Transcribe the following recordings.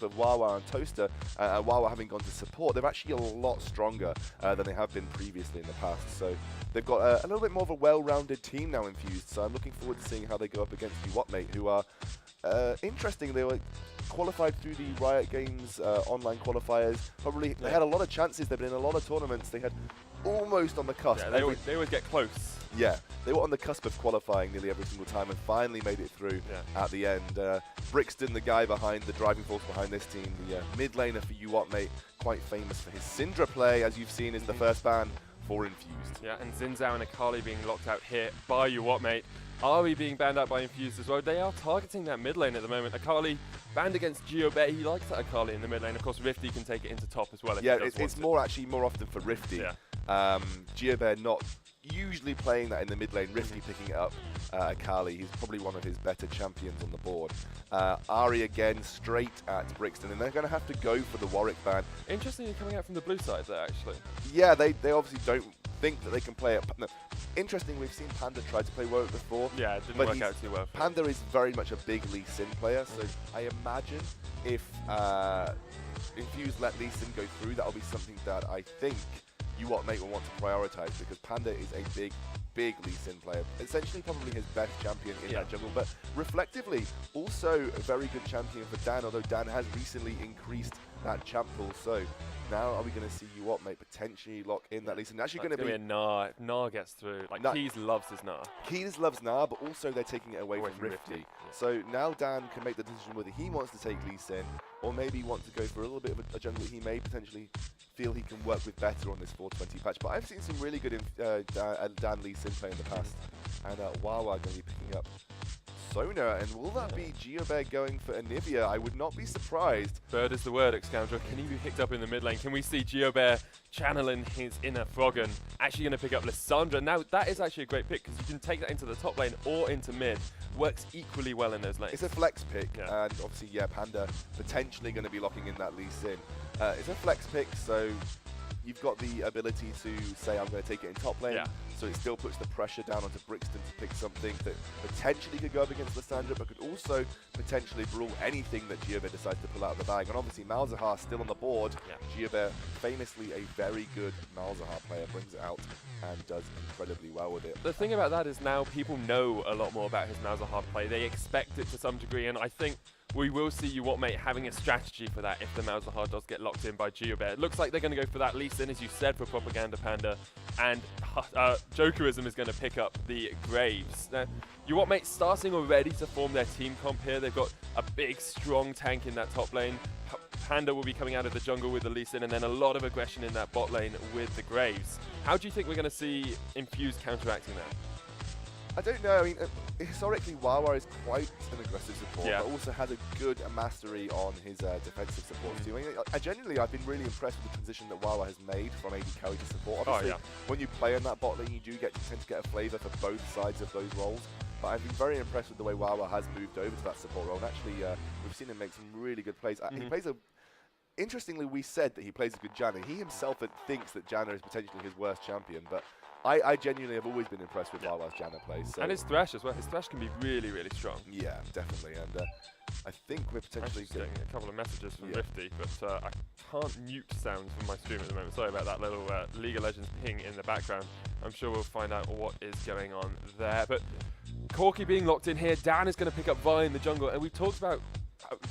of Wawa and Toaster, and Wawa having gone to support, they're actually a lot stronger than they have been previously in the past. So they've got a little bit more of a well-rounded team now Infused. So I'm looking forward to seeing how they go up against UWM, who are interesting. They were qualified through the Riot Games online qualifiers. Probably they had a lot of chances. They've been in a lot of tournaments. They had almost on the cusp. Yeah, they always get close. Yeah, they were on the cusp of qualifying nearly every single time and finally made it through at the end. Brixton, the guy behind the driving force behind this team, the mid laner for UWM, quite famous for his Syndra play, as you've seen, is the first ban for Infused. Yeah, and Xin and Akali being locked out here by UWM. Ari being banned out by Infused as well. They are targeting that mid lane at the moment. Akali banned against GeoBear. He likes that Akali in the mid lane. Of course, Rifty can take it into top as well. If Yeah, it's more often for Rifty. Yeah. GeoBear not usually playing that in the mid lane. Rifty picking it up. Akali, he's probably one of his better champions on the board. Ari again straight at Brixton, and they're going to have to go for the Warwick ban. Interestingly, coming out from the blue side there, actually. Yeah, they obviously don't think that they can play it. No. Interesting, we've seen Panda try to play Warwick before. Yeah, it didn't work out too well. Panda is very much a big Lee Sin player, so I imagine if Infused let Lee Sin go through, that'll be something that I think UWM will want to prioritize, because Panda is a big Lee Sin player. Essentially probably his best champion in that jungle, but reflectively also a very good champion for Dan, although Dan has recently increased that champ pool. So now are we going to see UWM potentially lock in that Lee Sin? Actually going to be a Gnar. If Gnar gets through, like Keys loves his Gnar. Keys loves Gnar, but also they're taking it away from Rifty. Yeah. So now Dan can make the decision whether he wants to take Lee Sin, or maybe want to go for a little bit of a jungle that he may potentially feel he can work with better on this 420 patch. But I've seen some really good Dan Lee Sin play in the past, and Wawa going to be picking up Sona, and will that be GeoBear going for Anivia? I would not be surprised. Bird is the word, Excalibur. Can he be picked up in the mid lane? Can we see GeoBear channeling his inner Froggen, actually going to pick up Lissandra? Now, that is actually a great pick, because you can take that into the top lane or into mid. Works equally well in those lanes. It's a flex pick, and obviously, Panda potentially going to be locking in that Lee Sin. It's a flex pick, so you've got the ability to say, I'm going to take it in top lane, so it still puts the pressure down onto Brixton to pick something that potentially could go up against Lissandra, but could also potentially rule anything that GeoBear decides to pull out of the bag. And obviously Malzahar still on the board. GeoBear, famously a very good Malzahar player, brings it out and does incredibly well with it. The thing about that is now people know a lot more about his Malzahar play. They expect it to some degree, and I think we will see UWM having a strategy for that if the Malzahar does get locked in by GeoBear. It looks like they're going to go for that Lee Sin, as you said, for Propaganda Panda, and Jokerism is going to pick up the Graves. Now, UWM starting already to form their team comp here. They've got a big, strong tank in that top lane. Panda will be coming out of the jungle with the Lee Sin, and then a lot of aggression in that bot lane with the Graves. How do you think we're going to see Infused counteracting that? I don't know. I mean, historically, Wawa is quite an aggressive support, but also has a good mastery on his defensive support too. I mean, I've been really impressed with the transition that Wawa has made from AD carry to support. Obviously, when you play in that bot lane, you do tend to get a flavour for both sides of those roles. But I've been very impressed with the way Wawa has moved over to that support role. And actually, we've seen him make some really good plays. He plays a... Interestingly, we said that he plays a good Janna. He himself thinks that Janna is potentially his worst champion, but I genuinely have always been impressed with Wawa's Janna plays. So. And his Thresh as well. His Thresh can be really, really strong. Yeah, definitely. And I think we're potentially getting a couple of messages from Rifty, but I can't mute sounds from my stream at the moment. Sorry about that little League of Legends ping in the background. I'm sure we'll find out what is going on there. But Corki being locked in here. Dan is going to pick up Vi in the jungle, and we've talked about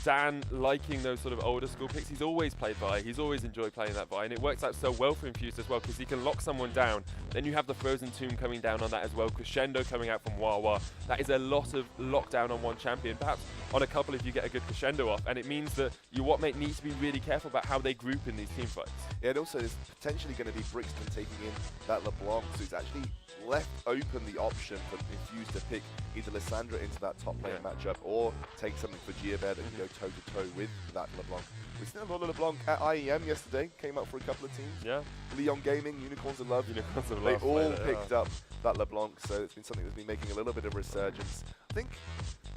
Dan liking those sort of older school picks. He's always played Vi. He's always enjoyed playing that Vi, and it works out so well for Infused as well, because he can lock someone down. Then you have the Frozen Tomb coming down on that as well. Crescendo coming out from Wawa. That is a lot of lockdown on one champion. Perhaps on a couple if you get a good Crescendo off, and it means that UWM needs to be really careful about how they group in these team fights. Yeah, and also there's potentially going to be Brixton taking in that LeBlanc, so it's actually left open the option for Infused to pick either Lissandra into that top lane matchup, or take something for GeoBear that can go toe-to-toe with that LeBlanc. We've seen a lot of LeBlanc at IEM yesterday, came out for a couple of teams. Yeah. Leon Gaming, Unicorns of Love. Unicorns of Love. They all picked up that LeBlanc, so it's been something that's been making a little bit of resurgence. I think,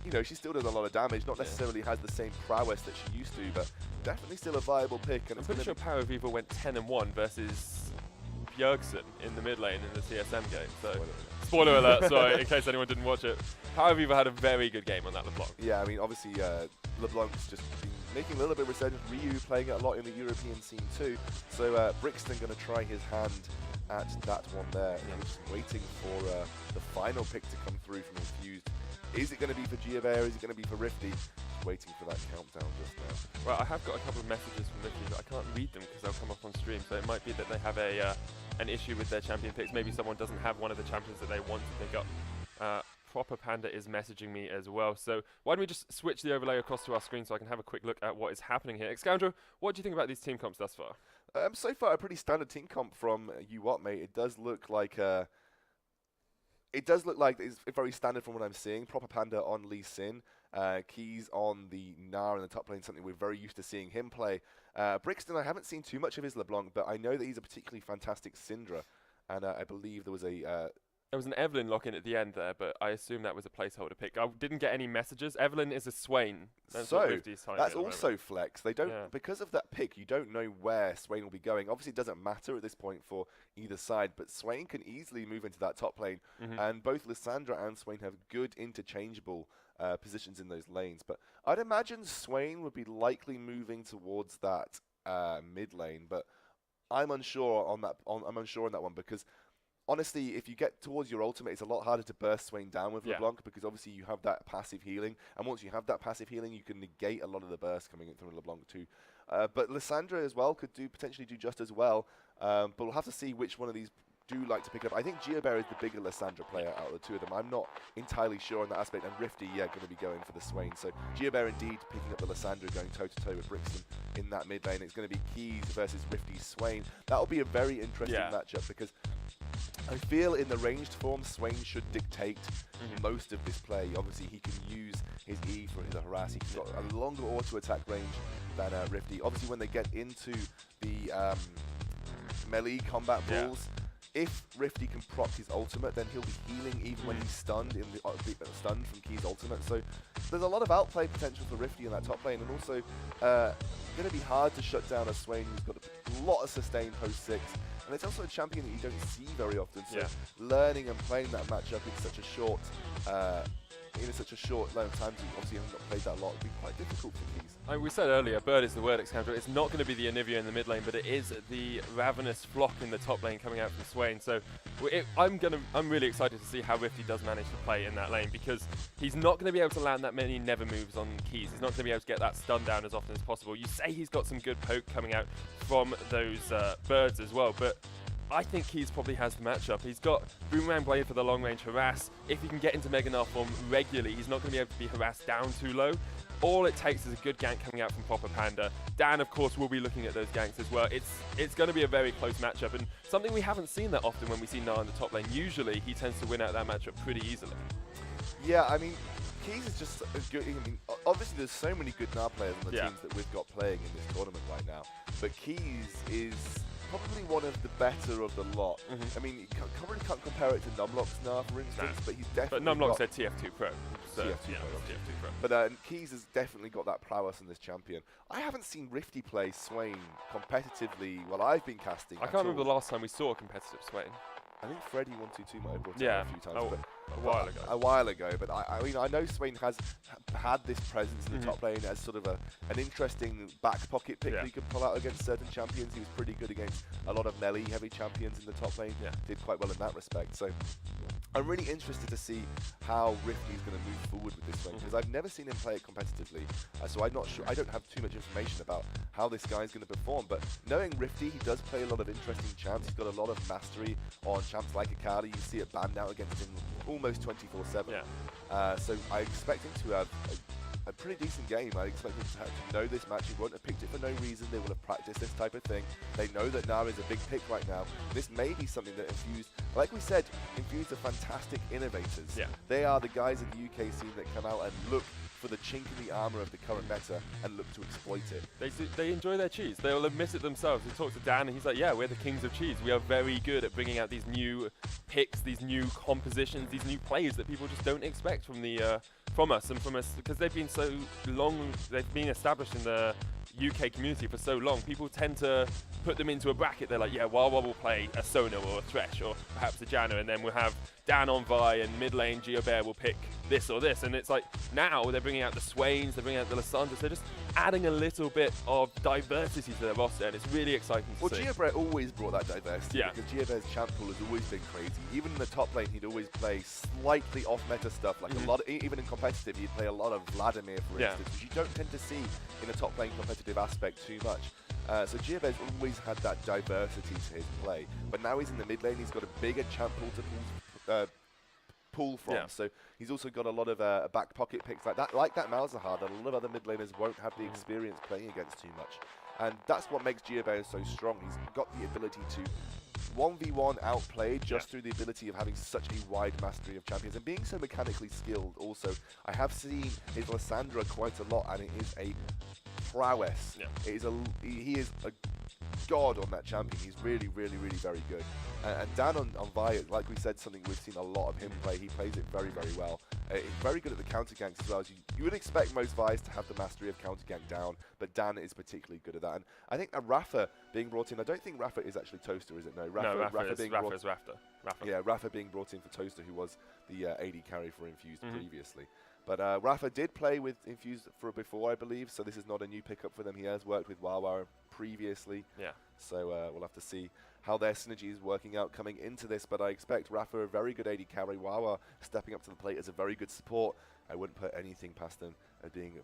you know, she still does a lot of damage, not necessarily has the same prowess that she used to, but definitely still a viable pick. And I'm pretty sure Power of Evil went 10-1 versus Bjergsen in the mid lane in the TSM game. So spoiler alert, sorry, in case anyone didn't watch it. Power of Evil had a very good game on that LeBlanc. Yeah, I mean, obviously LeBlanc's just been making a little bit of resurgence. Ryu playing it a lot in the European scene too. So Brixton going to try his hand at that one there. And we're just waiting for the final pick to come through from Infused. Is it going to be for Giobert? Is it going to be for Rifty? Just waiting for that countdown just now. Well, I have got a couple of messages from Rifty, but I can't read them because they'll come up on stream. So it might be that they have an issue with their champion picks. Maybe someone doesn't have one of the champions that they want to pick up. Proper Panda is messaging me as well. So why don't we just switch the overlay across to our screen so I can have a quick look at what is happening here. Excoundro, what do you think about these team comps thus far? So far, a pretty standard team comp from UWT, mate. It does look like it's very standard from what I'm seeing. Proper Panda on Lee Sin, Keys on the Gnar in the top lane, something we're very used to seeing him play. Brixton, I haven't seen too much of his LeBlanc, but I know that he's a particularly fantastic Syndra, and I believe there was there was an Evelyn lock-in at the end there, but I assume that was a placeholder pick. I didn't get any messages. Evelyn is a Swain. That's also flex. They don't because of that pick. You don't know where Swain will be going. Obviously, it doesn't matter at this point for either side, but Swain can easily move into that top lane, and both Lissandra and Swain have good interchangeable positions in those lanes. But I'd imagine Swain would be likely moving towards that mid lane, but I'm unsure on that. I'm unsure on that one because. Honestly, if you get towards your ultimate, it's a lot harder to burst Swain down with LeBlanc because obviously you have that passive healing. And once you have that passive healing, you can negate a lot of the burst coming in from LeBlanc too. But Lissandra as well could potentially do just as well. But we'll have to see which one of these do like to pick up. I think Giobert is the bigger Lissandra player out of the two of them. I'm not entirely sure on that aspect. And Rifty, going to be going for the Swain. So Giobert indeed picking up the Lissandra, going toe-to-toe with Brixton in that mid lane. It's going to be Keys versus Rifty Swain. That'll be a very interesting matchup because I feel in the ranged form, Swain should dictate most of this play. Obviously, he can use his E for his harass. He's got a longer auto-attack range than Rifty. Obviously, when they get into the melee combat balls, if Rifty can proc his ultimate, then he'll be healing even when he's stunned stunned from Key's ultimate. So there's a lot of outplay potential for Rifty in that top lane, and also going to be hard to shut down a Swain who's got a lot of sustain post 6. And it's also a champion that you don't see very often. So learning and playing that matchup in such a short amount of time, obviously you haven't got played that a lot, it'd be quite difficult for Keys. I mean, we said earlier, Bird is the word, Excoundro. It's not going to be the Anivia in the mid lane, but it is the Ravenous Flock in the top lane coming out from Swain. So I'm really excited to see how Rifty does manage to play in that lane because he's not going to be able to land that many never moves on Keys. He's not going to be able to get that stun down as often as possible. You say he's got some good poke coming out from those Birds as well, but I think Keys probably has the matchup. He's got Boomerang Blade for the long-range harass. If he can get into Mega Gnar form regularly, he's not going to be able to be harassed down too low. All it takes is a good gank coming out from Proper Panda. Dan, of course, will be looking at those ganks as well. It's going to be a very close matchup, and something we haven't seen that often when we see Gnar in the top lane. Usually, he tends to win out that matchup pretty easily. Yeah, I mean, Keys is just a good. I mean, obviously, there's so many good Gnar players on the teams that we've got playing in this tournament right now, but Keys is probably one of the better of the lot. I mean, you probably can't compare it to Numlock's Gnar, for instance, but he's definitely. But Numlock's at TF2 Pro. So TF2 Pro. But Keys has definitely got that prowess in this champion. I haven't seen Rifty play Swain competitively while I've been casting. I can't remember the last time we saw a competitive Swain. I think Freddy 122 might have brought it up a few times. A while ago. But I mean, I know Swain has had this presence in the top lane as sort of an interesting back pocket pick that he could pull out against certain champions. He was pretty good against a lot of melee heavy champions in the top lane. Did quite well in that respect. So I'm really interested to see how Rifty's going to move forward with this one because I've never seen him play it competitively. So I'm not sure. I don't have too much information about how this guy's going to perform. But knowing Rifty, he does play a lot of interesting champs. He's got a lot of mastery on champs like Akali. You see it banned out against him almost 24/7. So I expect him to have a pretty decent game. I expect him to know this match. He won't have picked it for no reason. They will have practiced this type of thing. They know that Gnar is a big pick right now. This may be something that Infused, like we said, Infused are fantastic innovators. They are the guys in the UK scene that come out and look for the chink in the armor of the current meta and look to exploit it. They enjoy their cheese. They will admit it themselves. We talked to Dan and he's like, yeah, we're the kings of cheese. We are very good at bringing out these new picks, these new compositions, these new plays that people just don't expect from us because they've been so long, they've been established in the UK community for so long. People tend to put them into a bracket. They're like, yeah, Wawa will play a Sona or a Thresh or perhaps a Janna, and then we'll have Dan on Vi and mid lane Giobert will pick this or this. And it's like now they're bringing out the Swains, they're bringing out the Lissandras. adding a little bit of diversity to their roster, and it's really exciting to see. Well, GeoBread always brought that diversity, Yeah. because GeoBread's champ pool has always been crazy. Even in the top lane, he'd always play slightly off-meta stuff, like a lot of, even in competitive, he'd play a lot of Vladimir, for instance, which you don't tend to see in a top lane competitive aspect too much. So GeoBread's always had that diversity to his play, but now he's in the mid lane, he's got a bigger champ pool to pull from, so he's also got a lot of back pocket picks like that Malzahar, that a lot of other mid laners won't have the experience playing against too much. And that's what makes GeoBread so strong. He's got the ability to 1v1 outplay just through the ability of having such a wide mastery of champions and being so mechanically skilled also. I have seen his Lissandra quite a lot, and it is a prowess. It is he is a god on that champion. He's really, really, really very good. And Dan on Vi, like we said, something we've seen a lot of him play. He plays it very, very well. He's very good at the counter ganks as well. As you would expect most Vi's to have the mastery of counter gank down, but Dan is particularly good at that. And I think Rafa being brought in, I don't think Rafa is actually Toaster, is it? No, Rafa is Rafa. Yeah, Rafa being brought in for Toaster, who was the AD carry for Infused previously. But Rafa did play with Infused before, I believe, so this is not a new pickup for them. He has worked with Wawa previously. So we'll have to see how their synergy is working out coming into this, but I expect Rafa a very good AD carry. Wawa stepping up to the plate as a very good support. I wouldn't put anything past them as being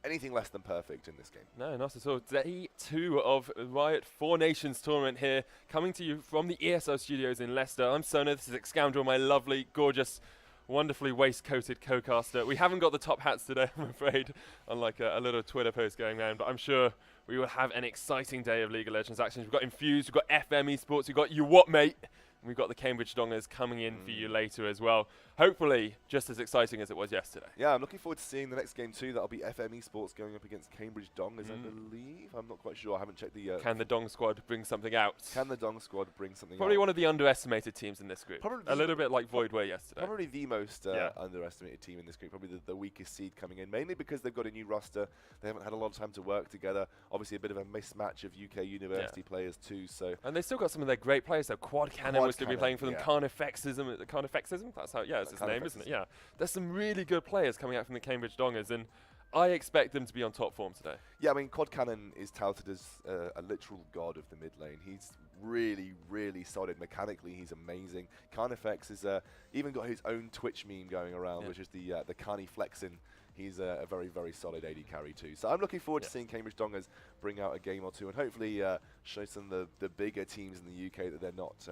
anything less than perfect in this game. No, not at all. Day 2 of Riot 4 Nations tournament here, coming to you from the ESL studios in Leicester. I'm Sona, this is Xscoundrel, my lovely, gorgeous, wonderfully waist-coated co-caster. We haven't got the top hats today, I'm afraid, unlike a little Twitter post going around, but I'm sure we will have an exciting day of League of Legends actions. We've got Infused, we've got FM Esports, we've got WOT, mate, and we've got the Cambridge Dongers coming in for you later as well. Hopefully, just as exciting as it was yesterday. Yeah, I'm looking forward to seeing the next game too. That'll be FM Esports going up against Cambridge Dongers, I believe. I'm not quite sure. I haven't checked the... Can the Dong squad bring something out? Can the Dong squad bring something Probably out? one of the underestimated teams in this group. Probably a little bit like Void were yesterday. Probably the most underestimated team in this group. Probably the weakest seed coming in, mainly because they've got a new roster. They haven't had a lot of time to work together. Obviously, a bit of a mismatch of UK university players too. So and they've still got some of their great players. So Quad Cannon was going to be playing for them. Carnifexism, that's how. Yeah, it's his name, isn't it? Yeah. There's some really good players coming out from the Cambridge Dongers, and I expect them to be on top form today. Yeah, I mean, Quad Cannon is touted as a literal god of the mid lane. He's really, really solid mechanically. He's amazing. Carnifex is even got his own Twitch meme going around, which is the Carney flexing. He's a very, very solid AD carry too. So I'm looking forward to seeing Cambridge Dongers bring out a game or two and hopefully show some of the bigger teams in the UK that they're not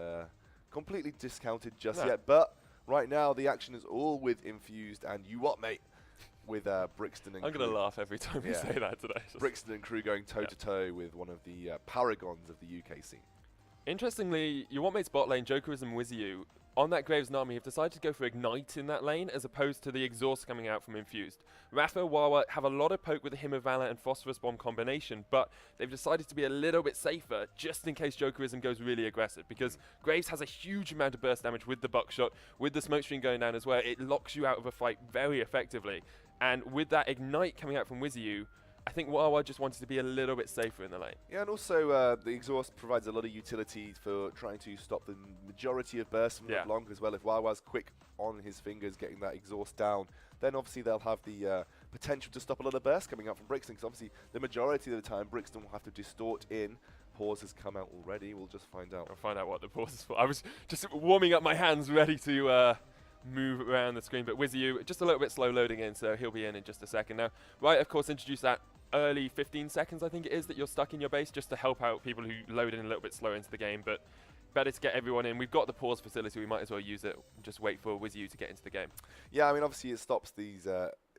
completely discounted just yet. But right now, the action is all with Infused and WOT, mate, with Brixton and I'm going to laugh every time you say that today. Brixton and crew going toe-to-toe with one of the paragons of the UK scene. Interestingly, WOT mate's bot lane, Jokerism and WYZIU, on that Graves and Army have decided to go for Ignite in that lane as opposed to the exhaust coming out from Infused. Rafa, Wawa have a lot of poke with the Hymn of Valor and Phosphorus Bomb combination, but they've decided to be a little bit safer just in case Jokerism goes really aggressive, because Graves has a huge amount of burst damage with the buckshot, with the smoke screen going down as well. It locks you out of a fight very effectively. And with that Ignite coming out from WYZIU, I think Wawa just wanted to be a little bit safer in the lane. Yeah, and also the exhaust provides a lot of utility for trying to stop the majority of bursts from that long as well. If Wawa's quick on his fingers getting that exhaust down, then obviously they'll have the potential to stop a lot of bursts coming out from Brixton, because obviously the majority of the time Brixton will have to distort in. Pause has come out already, we'll just find out. I'll find out what the pause is for. I was just warming up my hands ready to move around the screen, but WYZIU just a little bit slow loading in, so he'll be in just a second now. Right, of course, introduce that early 15 seconds, I think it is, that you're stuck in your base just to help out people who load in a little bit slower into the game, but better to get everyone in. We've got the pause facility, we might as well use it, just wait for WYZIU to get into the game. Yeah, I mean, obviously it stops these,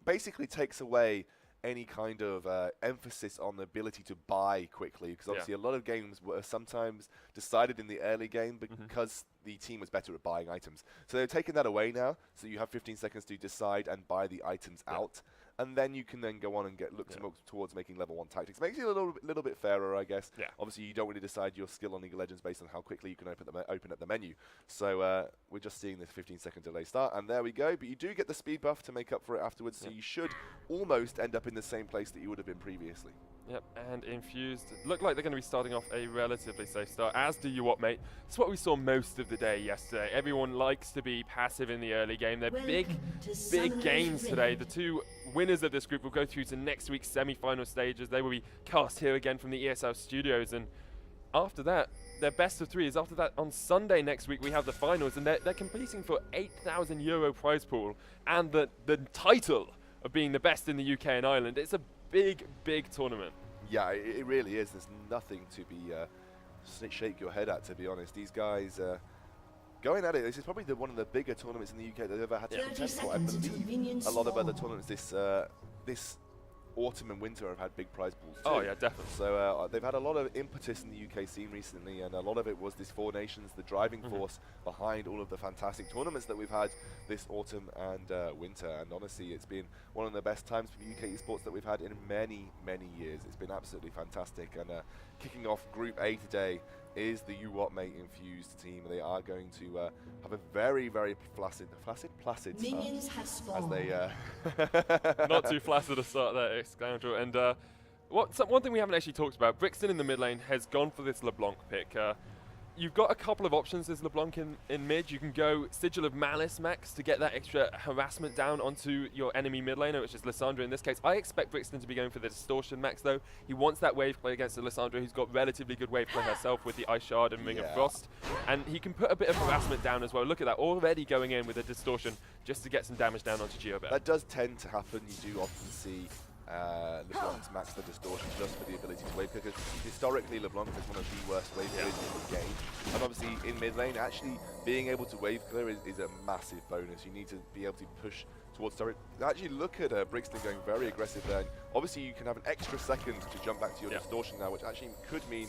basically takes away any kind of emphasis on the ability to buy quickly, because obviously a lot of games were sometimes decided in the early game because the team was better at buying items. So they're taking that away now, so you have 15 seconds to decide and buy the items out. And then you can then go on and look towards making level 1 tactics. Makes it a little bit fairer, I guess. Obviously, you don't really decide your skill on League of Legends based on how quickly you can open up the menu. So we're just seeing this 15-second delay start, and there we go. But you do get the speed buff to make up for it afterwards, so you should almost end up in the same place that you would have been previously. Yep, and Infused look like they're going to be starting off a relatively safe start, as do WOT, mate. It's what we saw most of the day yesterday. Everyone likes to be passive in the early game. They're big gains today. The two winners of this group will go through to next week's semi-final stages. They will be cast here again from the ESL studios, and after that, their best of 3 is after that on Sunday next week we have the finals, and they're competing for €8,000 prize pool and the title of being the best in the UK and Ireland. It's a big, big tournament. Yeah, it really is. There's nothing to be shake your head at, to be honest. These guys going at it. This is probably one of the bigger tournaments in the UK they've ever had to contend for. I believe a lot of other tournaments this autumn and winter have had big prize pools too. Oh yeah, definitely. So they've had a lot of impetus in the UK scene recently, and a lot of it was this Four Nations, the driving force behind all of the fantastic tournaments that we've had this autumn and winter. And honestly, it's been one of the best times for UK esports that we've had in many, many years. It's been absolutely fantastic. And kicking off Group A today is the UWM Infused team. They are going to have a very, very placid Minions have spawned. as they Not too flaccid a start there, scoundrel. And one thing we haven't actually talked about, Brixton in the mid lane has gone for this LeBlanc pick. You've got a couple of options as LeBlanc in mid. You can go Sigil of Malice max to get that extra harassment down onto your enemy mid laner, which is Lissandra in this case. I expect Brixton to be going for the Distortion max though. He wants that wave play against the Lissandra, who's got relatively good wave play herself with the Ice Shard and Ring of Frost. And he can put a bit of harassment down as well. Look at that, already going in with a Distortion just to get some damage down onto Geobet. That does tend to happen. You do often see LeBlanc's max the Distortion just for the ability to wave clear, because historically LeBlanc is one of the worst wave clears in the game. And obviously in mid lane, actually being able to wave clear is a massive bonus. You need to be able to push towards turret. Actually look at Brixton going very aggressive there. And obviously you can have an extra second to jump back to your Distortion now, which actually could mean,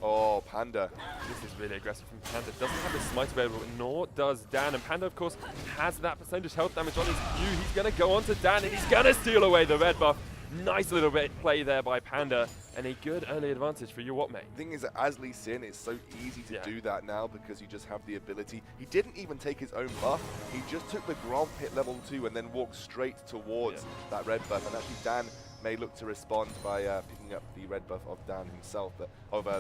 oh, Panda. This is really aggressive from Panda. Doesn't have his smite available, nor does Dan. And Panda, of course, has that percentage health damage on his Q. He's going to go on to Dan, and he's going to steal away the red buff. Nice little bit play there by Panda, and a good early advantage for UWM. The thing is that as Lee Sin, it's so easy to do that now because you just have the ability. He didn't even take his own buff. He just took the Grand Pit level 2 and then walked straight towards that red buff. And actually Dan may look to respond by picking up the red buff of Dan himself,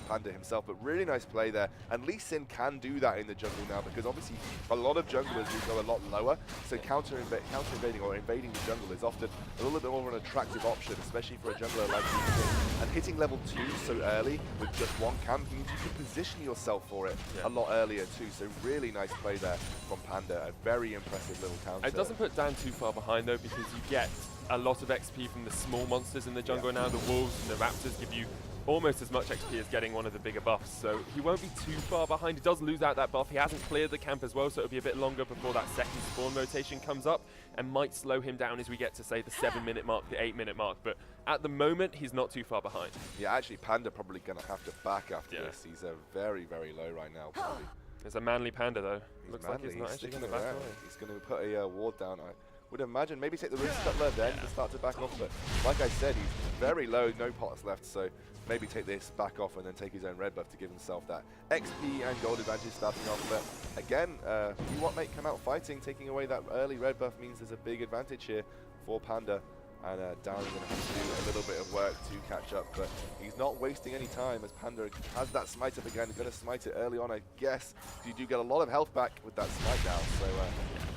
Panda himself. But really nice play there. And Lee Sin can do that in the jungle now, because obviously a lot of junglers will go a lot lower. So counter-invading or invading the jungle is often a little bit more of an attractive option, especially for a jungler like Lee Sin. And hitting level 2 so early with just one camp means you can position yourself for it a lot earlier too. So really nice play there from Panda. A very impressive little counter. It doesn't put Dan too far behind though, because you get a lot of XP from the small monsters in the jungle now. The wolves and the raptors give you almost as much XP as getting one of the bigger buffs, so he won't be too far behind. He does lose out that buff. He hasn't cleared the camp as well, so it'll be a bit longer before that second spawn rotation comes up, and might slow him down as we get to, say, the 7-minute mark, the 8-minute mark. But at the moment, he's not too far behind. Yeah, actually, Panda probably going to have to back after this. He's very, very low right now, probably. There's a manly Panda, though. Looks like he's not actually going to back away. He's going to put a ward down. I would imagine maybe take the risk up there then to start to back off, but like I said, he's very low, no pots left, so maybe take this back off and then take his own red buff to give himself that XP and gold advantage starting off. But again, UWM may come out fighting. Taking away that early red buff means there's a big advantage here for Panda, and Downey's going to have to do a little bit of work to catch up, but he's not wasting any time as Panda has that smite up again. He's going to smite it early on, I guess. You do get a lot of health back with that smite now, so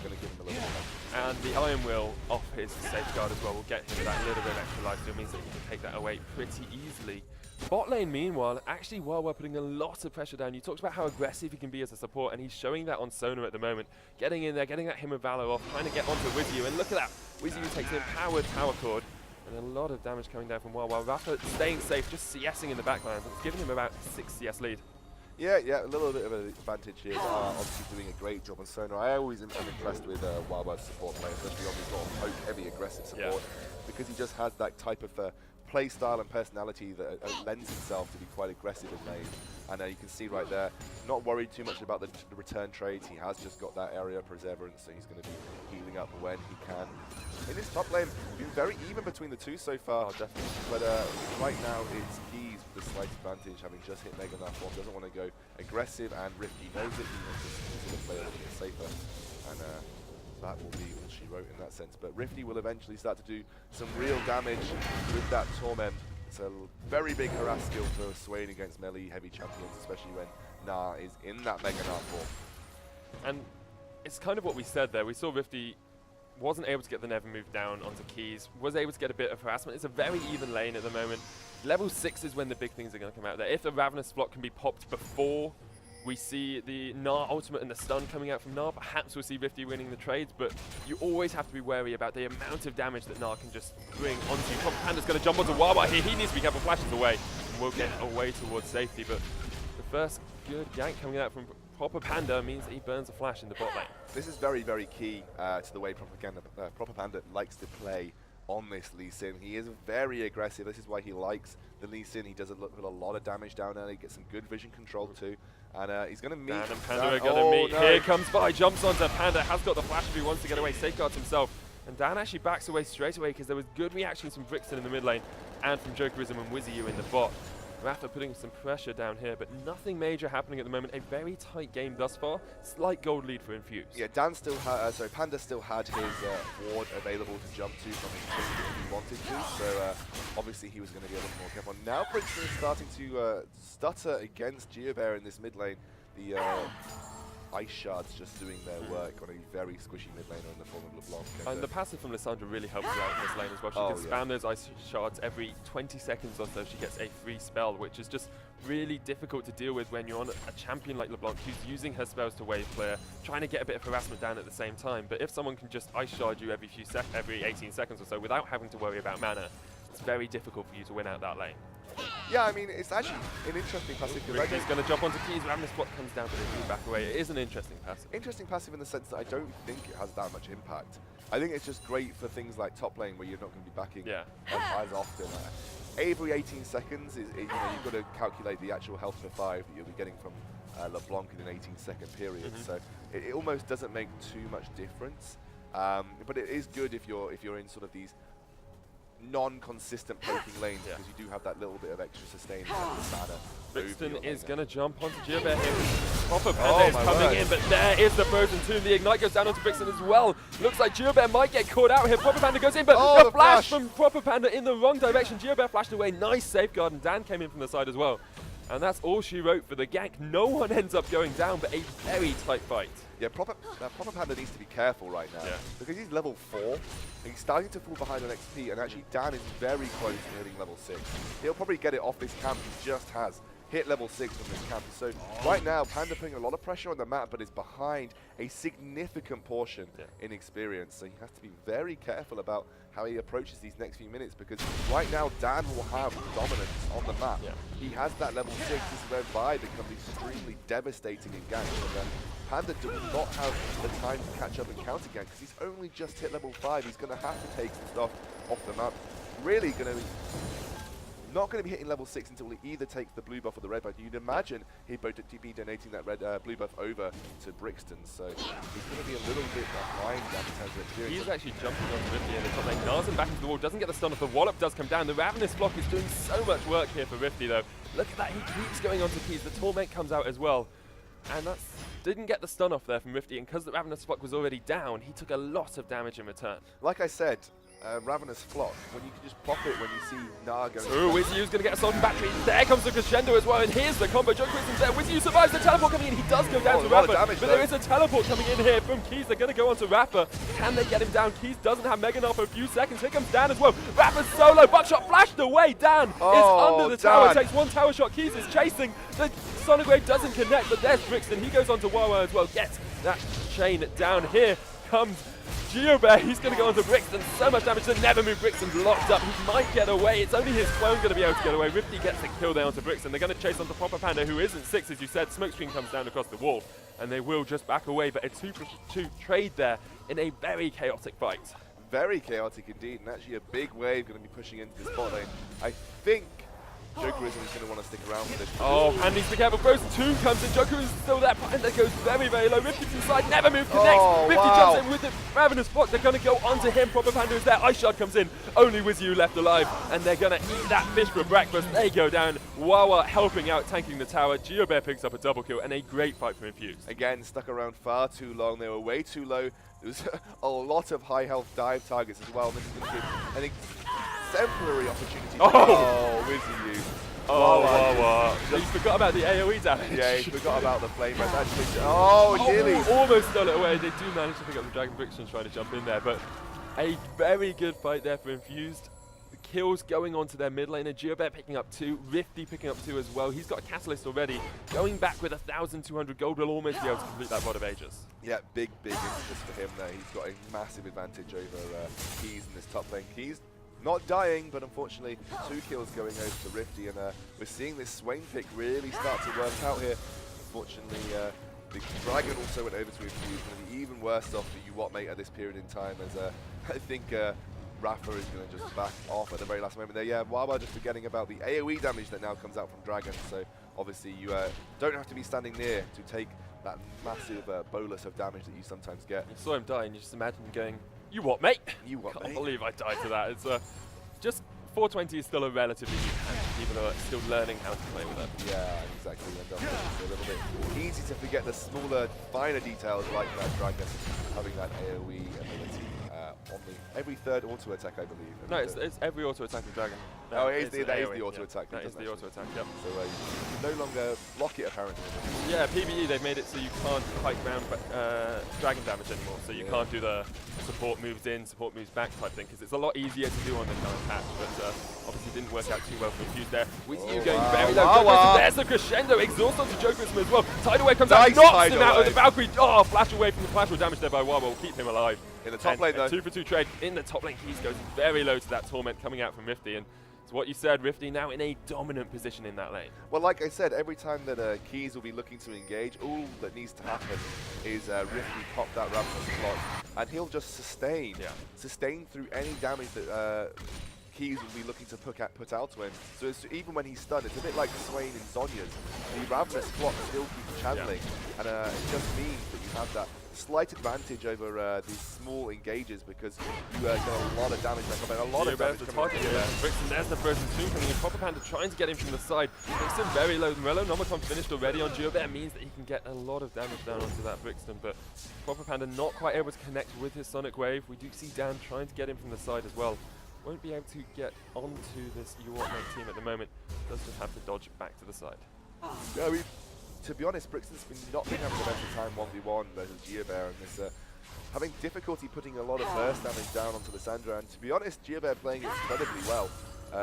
going to give him a little bit. And the Iron Will off his safeguard as well will get him that little bit of extra life, so it means that he can take that away pretty easily. Bot lane, meanwhile, actually while we're putting a lot of pressure down, you talked about how aggressive he can be as a support, and he's showing that on Sona at the moment. Getting in there, getting that Hymn of Valor off, trying to get onto Wizyu, and look at that. Wizyu takes an empowered power cord, and a lot of damage coming down from while Rafa staying safe, just CSing in the background. It's giving him about 6 CS lead. Yeah, a little bit of an advantage here. Obviously doing a great job on Sona. I always am impressed with Wildbird's support play, especially on the sort of poke-heavy aggressive support, because he just has that type of play style and personality that lends himself to be quite aggressive in lane. And you can see right there, not worried too much about the return trades. He has just got that area perseverance, so he's going to be healing up when he can. In this top lane, been very even between the two so far, definitely. But right now, it's Keys with the slight advantage, having just hit Mega Knife one. Doesn't want to go aggressive, and Rifty knows it. He wants to play a little bit safer. And that will be all she wrote in that sense. But Rifty will eventually start to do some real damage with that Torment. It's a very big harass skill for swaying against melee heavy champions, especially when Na is in that Mega Knife form. And it's kind of what we said there. We saw Rifty wasn't able to get the Never move down onto Keys, was able to get a bit of harassment. It's a very even lane at the moment. Level 6 is when the big things are going to come out there. If the Ravenous Flock can be popped before we see the Gnar ultimate and the stun coming out from Gnar, perhaps we'll see Rifty winning the trades, but you always have to be wary about the amount of damage that Gnar can just bring onto you. Proper Panda's going to jump onto Wawa here. He needs to be careful, flashes away, and we'll get away towards safety. But the first good gank coming out from Proper Panda means that he burns a flash in the bot lane. This is very, very key to the way Proper Panda likes to play on this Lee Sin. He is very aggressive. This is why he likes the Lee Sin. He does a lot of damage down early, gets some good vision control too. And he's going to meet. Dan and Panda are going to meet. No. Here comes Vi, jumps onto Panda, has got the flash if he wants to get away, safeguards himself. And Dan actually backs away straight away because there was good reactions from Brixton in the mid lane and from Jokerism and WYZU in the bot. Rafa putting some pressure down here, but nothing major happening at the moment. A very tight game thus far. Slight gold lead for Infused. Yeah, Dan still had, Panda still had his ward available to jump to from his team if he wanted to. So obviously he was going to be a little more careful. Now Brixton is starting to stutter against GeoBear in this mid lane. The Ice Shards just doing their work on a very squishy mid laner in the form of LeBlanc. And the passive from Lissandra really helps her out in this lane as well. She can spam those Ice Shards every 20 seconds or so. She gets a free spell, which is just really difficult to deal with when you're on a champion like LeBlanc who's using her spells to wave clear, trying to get a bit of harassment down at the same time. But if someone can just Ice Shard you every 18 seconds or so without having to worry about mana, it's very difficult for you to win out that lane. Yeah, I mean, it's actually an interesting passive. Ricky's going to jump onto Keys. Ravenous Flock comes down, but they back away. It is an interesting passive. Interesting passive in the sense that I don't think it has that much impact. I think it's just great for things like top lane where you're not going to be backing as often. Every 18 seconds, you've got to calculate the actual health of 5 that you'll be getting from LeBlanc in an 18-second period. So it almost doesn't make too much difference. But it is good if you're in sort of these non-consistent poking lanes because you do have that little bit of extra sustain mana. Brixton is going to jump onto GeoBear here. Proper Panda is coming in, but there is the Frozen Tomb. The Ignite goes down onto Brixton as well. Looks like GeoBear might get caught out here. Proper Panda goes in, but the flash from Proper Panda in the wrong direction. GeoBear flashed away. Nice safeguard, and Dan came in from the side as well. And that's all she wrote for the gank. No one ends up going down, but a very tight fight. Yeah, Proper Panda needs to be careful right now because he's level 4. He's starting to fall behind on XP, and actually Dan is very close to hitting level 6. He'll probably get it off this camp. He just has hit level 6 from this camp. So right now, Panda putting a lot of pressure on the map, but is behind a significant portion in experience. So he has to be very careful about how he approaches these next few minutes because right now Dan will have dominance on the map. He has that level 6. This is where Vi becomes extremely devastating in gank. Panda does not have the time to catch up and counter gank because he's only just hit level 5. He's going to have to take some stuff off the map. Really going to not going to be hitting level 6 until he either takes the blue buff or the red buff. You'd imagine he'd be donating that blue buff over to Brixton, so he's going to be a little bit behind that in terms of experience. He's actually jumping onto Rifty in the top lane. Gnars him back into the wall, doesn't get the stun off. The wallop does come down. The Ravenous Flock is doing so much work here for Rifty though. Look at that, he keeps going onto Keys. The Torment comes out as well. And that didn't get the stun off there from Rifty, and because the Ravenous Flock was already down, he took a lot of damage in return. Like I said, Ravenous Flock, when you can just pop it when you see Gnar going. Ooh, WYZU's going to get a Sultan battery. There comes the crescendo as well, and here's the combo. Jokerism's there. WYZU survives the teleport coming in. He does go down to Rafa, but there is a teleport coming in here from Keys. They're going to go on to Rafa. Can they get him down? Keys doesn't have Mega Gnar for a few seconds. Here comes Dan as well. Rafa's solo. Buckshot flashed away. Dan is under the tower. Takes one tower shot. Keys is chasing. The Sonic Wave doesn't connect, but there's Brixton. He goes on to Wawa as well. Gets that chain down. Here comes GeoBear. He's going to go on to Brixton. So much damage to never move. Brixton's locked up. He might get away. It's only his clone going to be able to get away. Rifty gets the kill there onto Brixton. They're going to chase onto Proper Panda, who isn't 6, as you said. Smokescreen comes down across the wall, and they will just back away. But a 2-2 trade there in a very chaotic fight. Very chaotic indeed, and actually a big wave going to be pushing into this bot lane. I think Jokerism is going to want to stick around with it. Oh, Pan needs to be careful. Frozen Tomb comes in. Jokerism is still there. Panda goes very, very low. Rifty's inside. Never move. Connects. Rifty jumps in with the Ravenous Flock. They're going to go onto him. Proper Panda is there. Ice Shard comes in. Only WYZU left alive. And they're going to eat that fish for breakfast. They go down. Wawa helping out, tanking the tower. GeoBear picks up a double kill and a great fight from Infused. Again, stuck around far too long. They were way too low. There was a lot of high health dive targets as well. This is going to give an exemplary opportunity. WYZU. Wawa. He forgot about the AoE damage. Yeah, he forgot about the flame burst. Actually, oh, nearly. Almost stole it away. They do manage to pick up the Dragon Friction trying to jump in there, but a very good fight there for Infused. The kills going on to their mid laner. GeoBear picking up 2, Rifty picking up 2 as well. He's got a Catalyst already. Going back with 1,200 gold will almost be able to complete that VOD of Aegis. Yeah, big impetus for him there. He's got a massive advantage over Keys in this top lane. Keys not dying, but unfortunately 2 kills going over to Rifty, and we're seeing this Swain pick really start to work out here. Unfortunately, the Dragon also went over to Infused, going to be even worse off for UWOT mate at this period in time, as I think Rafa is going to just back off at the very last moment there. Yeah, Wawa just forgetting about the AoE damage that now comes out from Dragon, so obviously you don't have to be standing near to take that massive bolus of damage that you sometimes get. You saw him die and you just imagine him going, "You what, mate?" You what, Can't mate? believe I died to that. It's just 420 is still a relatively new hand. People are still learning how to play with it. Yeah, exactly. And it's a little bit easy to forget the smaller, finer details like that Dragon having that AoE ability on every third auto attack, I believe. No, it's every auto attack of Dragon. Oh, that is the AoE, auto attack. That is the auto attack, yep. So you can no longer block it, apparently. Yeah, PvE, they've made it so you can't fight ground Dragon damage anymore. So you can't do the support moves in, support moves back type thing, because it's a lot easier to do on the current patch. But obviously didn't work out too well for Infused there. With you going very low. There's the crescendo. Exhaust onto Jokerism as well. Tidal comes out, knocks him out with the Valkyrie. Oh, flash away from the collateral damage there by Wawa will keep him alive. In the top lane, though. 2 for 2 trade. In the top lane, Keys goes very low to that Torment coming out from Rifty. And it's what you said, Rifty now in a dominant position in that lane. Well, like I said, every time that Keys will be looking to engage, all that needs to happen is Rifty pop that Ravenous block, and he'll just sustain. Yeah. Sustain through any damage that Keys will be looking to put out to him. So even when he's stunned, it's a bit like Swain and Sonya's. The Ravenous block still keeps channeling, and it just means that you have that slight advantage over these small engages, because you get a lot of damage back up, and a lot of damage coming in. Brixton, there's the Frozen Tomb coming in. Proper Panda trying to get him from the side. Brixton very low. Morello Nomicon finished already on GeoBear, means that he can get a lot of damage down onto that Brixton, but Proper Panda not quite able to connect with his Sonic Wave. We do see Dan trying to get him from the side as well. Won't be able to get onto this UWOT team at the moment. Does just have to dodge back to the side. Yeah, I mean, to be honest, Brixton's not been having the best of time 1v1 versus GeoBear, and is having difficulty putting a lot of burst damage down onto Lissandra. And to be honest, GeoBear playing incredibly well.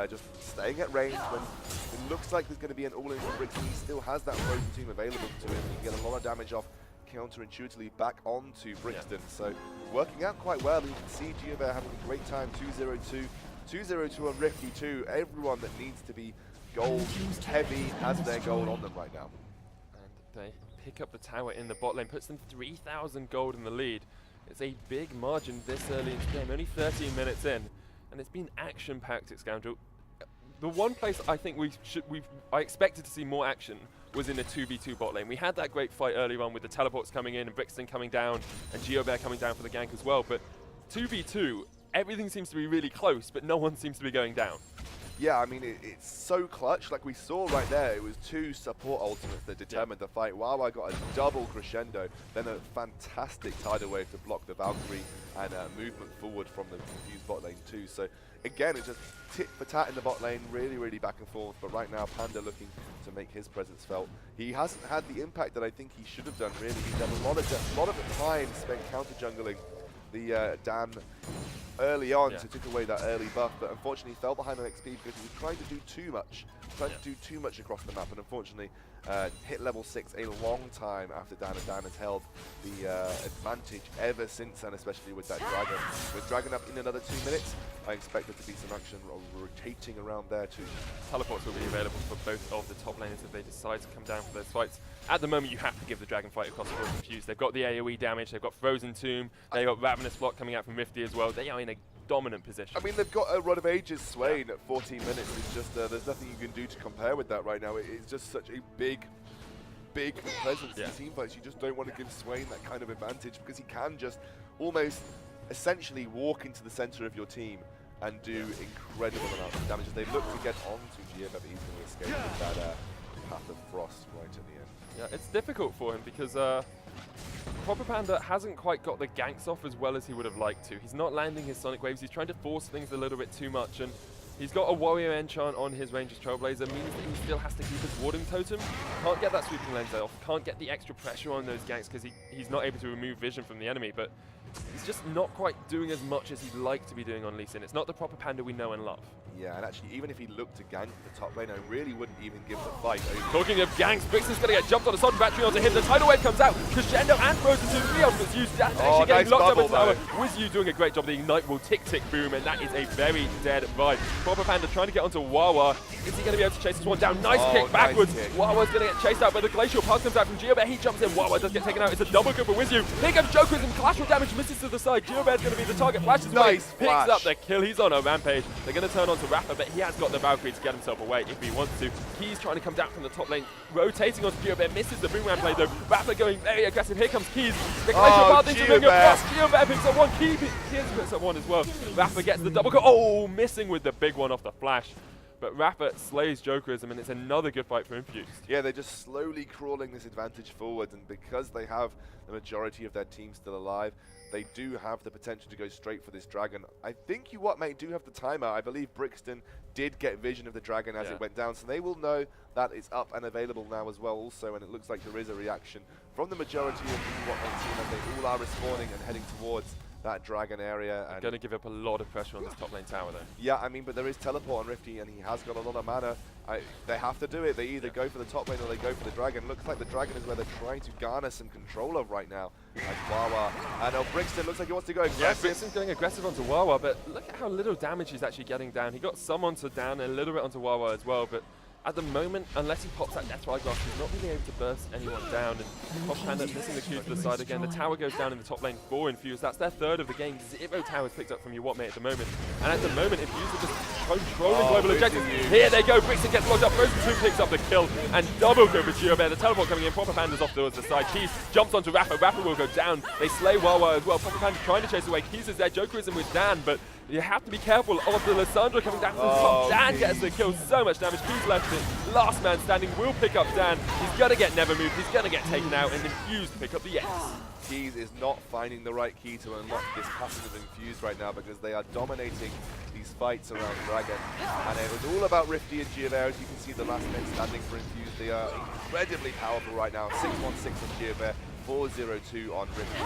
Just staying at range when it looks like there's going to be an all-in for Brixton. He still has that Frozen Tomb available to him. He can get a lot of damage off counterintuitively back onto Brixton. So working out quite well. You can see GeoBear having a great time. 2-0-2. 2-0-2 on Rifty 2. Everyone that needs to be gold heavy has their gold on them right now. And they pick up the tower in the bot lane, puts them 3,000 gold in the lead. It's a big margin this early in the game, only 13 minutes in, and it's been action-packed at Scoundrel. The one place I think I expected to see more action was in the 2v2 bot lane. We had that great fight earlier on with the teleports coming in and Brixton coming down and GeoBear coming down for the gank as well, but 2v2, everything seems to be really close, but no one seems to be going down. Yeah, I mean, it's so clutch. Like we saw right there, it was 2 support ultimates that determined the fight. Wawa got a double crescendo, then a fantastic tidal wave to block the Valkyrie, and movement forward from the Infused bot lane too. So again, it's just tit for tat in the bot lane, really back and forth. But right now, Panda looking to make his presence felt. He hasn't had the impact that I think he should have done, really. He's had a lot of time spent counter jungling the Dan early on to take away that early buff, but unfortunately fell behind on XP because he was trying to do too much. Trying to do too much across the map, and unfortunately hit level 6 a long time after Dan, and Dan has held the advantage ever since then, especially with that Dragon. With Dragon up in another 2 minutes, I expect there to be some action rotating around there too. Teleports will be available for both of the top laners if they decide to come down for those fights. At the moment, you have to give the Dragon fight across the board Infused. They've got the AoE damage, they've got Frozen Tomb, they've got Ravenous Block coming out from Rifty as well. They are in a dominant position. I mean, they've got a Rod of Ages Swain at 14 minutes. It's just, there's nothing you can do to compare with that right now. It's just such a big presence in team fights. You just don't want to give Swain that kind of advantage, because he can just almost essentially walk into the center of your team and do incredible amounts of damage. As they look to get onto GeoBear, he's going to escape with that Path of Frost right at the end. Yeah, it's difficult for him because Proper Panda hasn't quite got the ganks off as well as he would have liked to. He's not landing his Sonic Waves. He's trying to force things a little bit too much, and He's got a warrior enchant on his Ranger's Trailblazer, means that he still has to keep his warding totem. Can't get that sweeping lens off, can't get the extra pressure on those ganks because he's not able to remove vision from the enemy, but he's just not quite doing as much as he'd like to be doing on Lee Sin. It's not the proper Panda we know and love. Yeah, and actually, even if he looked to gank the top lane, I really wouldn't even give the fight over. Talking of ganks, Brixton's going to get jumped on a sudden battery onto him. The tidal wave comes out. Crescendo and Frozen 2, 3 ultimates used. Dan actually getting locked up in tower. Wizu doing a great job. The Ignite will tick, tick, boom, and that is a very dead vibe. Proper Panda trying to get onto Wawa. Is he going to be able to chase this one down? Nice kick backwards. Nice kick. Wawa's going to get chased out, but the Glacial Pulse comes out from Geobert. He jumps in. Wawa does get taken out. It's a double kill for Wizu. Here comes Jokerism and collateral damage misses to the side. Geobert's going to be the target. Flashes away. Picks up the kill. He's on a rampage. They're going to turn on to Rapper, but he has got the Valkyrie to get himself away if he wants to. Keys trying to come down from the top lane, rotating onto Geobert, misses the boomerang play though. Rapper going very aggressive. Here comes Keys. The Glacial Path into ring across. Geobert picks up one. Keys picks up one as well. Rapper gets the double kill. Oh, missing with the big one off the flash. But Rapper slays Jokerism, and it's another good fight for Infused. Yeah, they're just slowly crawling this advantage forward, and because they have the majority of their team still alive, they do have the potential to go straight for this dragon. I think UWM do have the timeout. I believe Brixton did get vision of the dragon as it went down, so they will know that it's up and available now as well also, and it looks like there is a reaction from the majority of the UWM team as they all are respawning and heading towards that dragon area. And going to give up a lot of pressure on this top lane tower though. Yeah, I mean, but there is teleport on Rifty and he has got a lot of mana. They have to do it. They either go for the top lane or they go for the dragon. Looks like the dragon is where they're trying to garner some control of right now. Like Wawa. And Brixton looks like he wants to go aggressive. Yeah, Brixton's going aggressive onto Wawa, but look at how little damage he's actually getting down. He got some onto Dan and a little bit onto Wawa as well, but at the moment, unless he pops that Death Fly Glass, he's not really able to burst anyone down. And Pop Panda missing the Q to the side again. The tower goes down in the top lane for Infused. That's their third of the game. 0 towers picked up from UWM at the moment. And at the moment, Infused are just controlling global objectives. Here they go. Brixton gets locked up. Frozen 2 picks up the kill. And double kill for Geobert. The teleport coming in. Proper Panda's off towards the side. Keys jumps onto Rapper. Rapper will go down. They slay Wawa as well. Proper Panda trying to chase away. Keys is there. Jokerism with Dan, but you have to be careful of the Lissandra coming down from the top. Dan gets the kill. So much damage. Keys left it. Last man standing will pick up Dan. He's going to get never moved. He's going to get taken out, and Infused pick up the X. Keys is not finding the right key to unlock this passive of Infused right now because they are dominating these fights around Dragon. And it was all about Rifty and Geobert. As you can see, the last men standing for Infused. They are incredibly powerful right now. 6-1-6 on Geobert, 4-0-2 on Rifty.